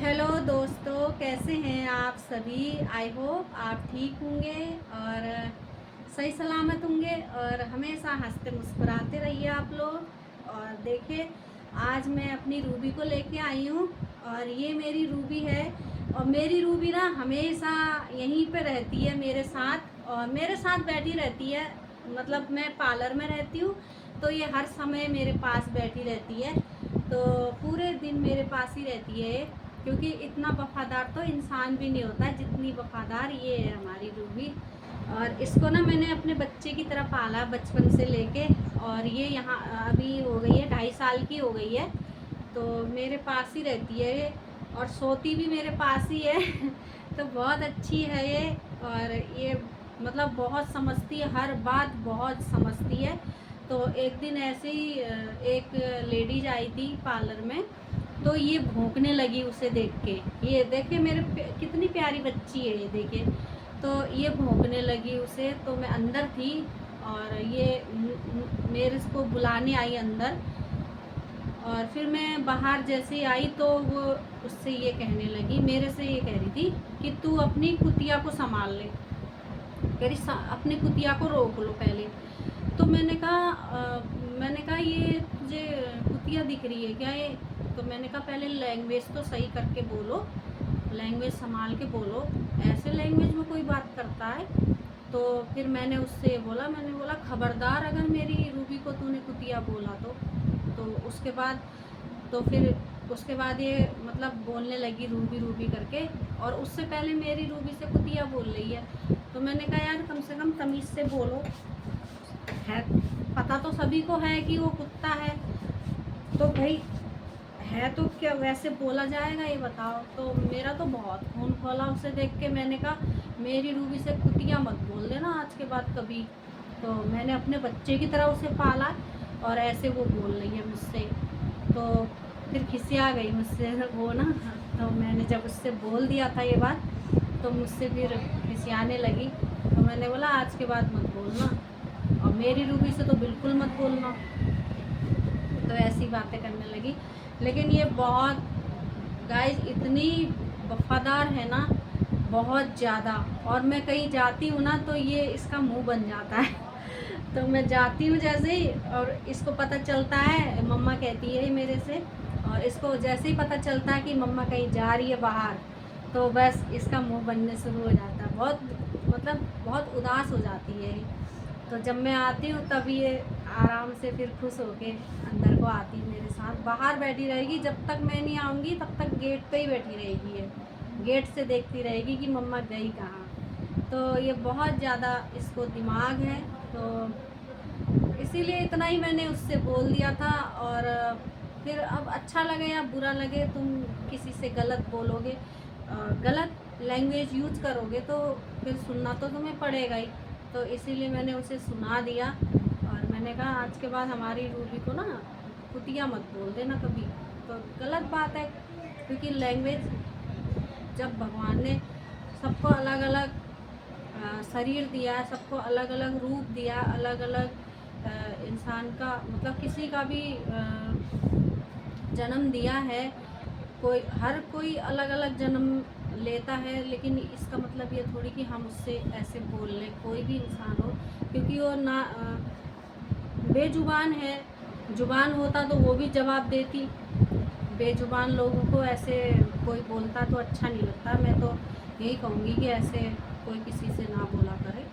Hello दोस्तों, कैसे हैं आप सभी। आई होप आप ठीक होंगे और सही सलामत होंगे और हमेशा हंसते मुस्कुराते रहिए आप लोग। और देखिए, आज मैं अपनी रूबी को लेके आई हूँ और ये मेरी रूबी है। और मेरी रूबी ना हमेशा यहीं पे रहती है मेरे साथ और मेरे साथ बैठी रहती है। मतलब मैं पार्लर में रहती हूँ तो ये हर समय मेरे पास बैठी रहती है। तो पूरे दिन मेरे पास ही रहती है क्योंकि इतना वफ़ादार तो इंसान भी नहीं होता जितनी वफ़ादार ये है हमारी रूबी। और इसको ना मैंने अपने बच्चे की तरह पाला बचपन से लेके। और ये यहाँ अभी हो गई है 2.5 साल की हो गई है। तो मेरे पास ही रहती है ये और सोती भी मेरे पास ही है तो बहुत अच्छी है ये। और ये मतलब बहुत समझती है, हर बात बहुत समझती है। तो एक दिन ऐसे ही एक लेडीज आई थी पार्लर में, तो ये भौंकने लगी उसे देख के। ये देखे मेरे कितनी प्यारी बच्ची है ये, देखे। तो ये भौंकने लगी उसे, तो मैं अंदर थी और ये मेरे को बुलाने आई अंदर। और फिर मैं बाहर जैसे ही आई तो वो उससे ये कहने लगी, मेरे से ये कह रही थी कि तू अपनी कुतिया को संभाल ले। कह रही अपनी कुतिया को रोक लो पहले। तो मैंने कहा ये तुझे कुतिया दिख रही है क्या ये। तो मैंने कहा पहले लैंग्वेज तो सही करके बोलो, लैंग्वेज संभाल के बोलो, ऐसे लैंग्वेज में कोई बात करता है। तो फिर मैंने बोला खबरदार अगर मेरी रूबी को तूने कुतिया बोला तो उसके बाद ये मतलब बोलने लगी रूबी रूबी करके। और उससे पहले मेरी रूबी से कुतिया बोल रही है। तो मैंने कहा यार कम से कम तमीज़ से बोलो, है पता तो सभी को है कि वो कुत्ता है, तो भाई है तो क्या वैसे बोला जाएगा, ये बताओ। तो मेरा तो बहुत खून खोला उसे देख के। मैंने कहा मेरी रूबी से कुतिया मत बोल देना आज के बाद कभी। तो मैंने अपने बच्चे की तरह उसे पाला और ऐसे वो बोल रही है मुझसे। तो फिर खिसिया गई मुझसे वो ना। तो मैंने जब उससे बोल दिया था ये बात तो मुझसे फिर खिसियाने लगी। तो मैंने बोला आज के बाद मत बोलना और मेरी रूबी से तो बिल्कुल मत बोलना। तो ऐसी बातें करने लगी। लेकिन ये बहुत गाइस इतनी वफादार है ना, बहुत ज़्यादा। और मैं कहीं जाती हूँ ना तो ये इसका मुंह बन जाता है तो मैं जाती हूँ जैसे ही और इसको पता चलता है, मम्मा कहती है मेरे से, और इसको जैसे ही पता चलता है कि मम्मा कहीं जा रही है बाहर तो बस इसका मुंह बनने शुरू हो जाता है। बहुत मतलब बहुत उदास हो जाती है। तो जब मैं आती हूँ तब ये आराम से फिर खुश होके अंदर को आती है मेरे साथ। बाहर बैठी रहेगी जब तक मैं नहीं आऊँगी, तब तक गेट पे ही बैठी रहेगी है, गेट से देखती रहेगी कि मम्मा गई कहाँ। तो ये बहुत ज़्यादा इसको दिमाग है। तो इसीलिए इतना ही मैंने उससे बोल दिया था। और फिर अब अच्छा लगे या बुरा लगे, तुम किसी से गलत बोलोगे, गलत लैंग्वेज यूज करोगे तो फिर सुनना तो तुम्हें पड़ेगा ही। तो इसीलिए मैंने उसे सुना दिया और मैंने कहा आज के बाद हमारी रूबी को ना कुतिया मत बोल देना कभी। तो गलत बात है क्योंकि लैंग्वेज, जब भगवान ने सबको अलग अलग शरीर दिया है, सबको अलग अलग रूप दिया, अलग अलग इंसान का मतलब किसी का भी जन्म दिया है, हर कोई अलग अलग जन्म लेता है। लेकिन इसका मतलब ये थोड़ी कि हम उससे ऐसे बोल लें, कोई भी इंसान हो, क्योंकि वो ना बेजुबान है। जुबान होता तो वो भी जवाब देती। बेजुबान लोगों को ऐसे कोई बोलता तो अच्छा नहीं लगता। मैं तो यही कहूँगी कि ऐसे कोई किसी से ना बोला करे।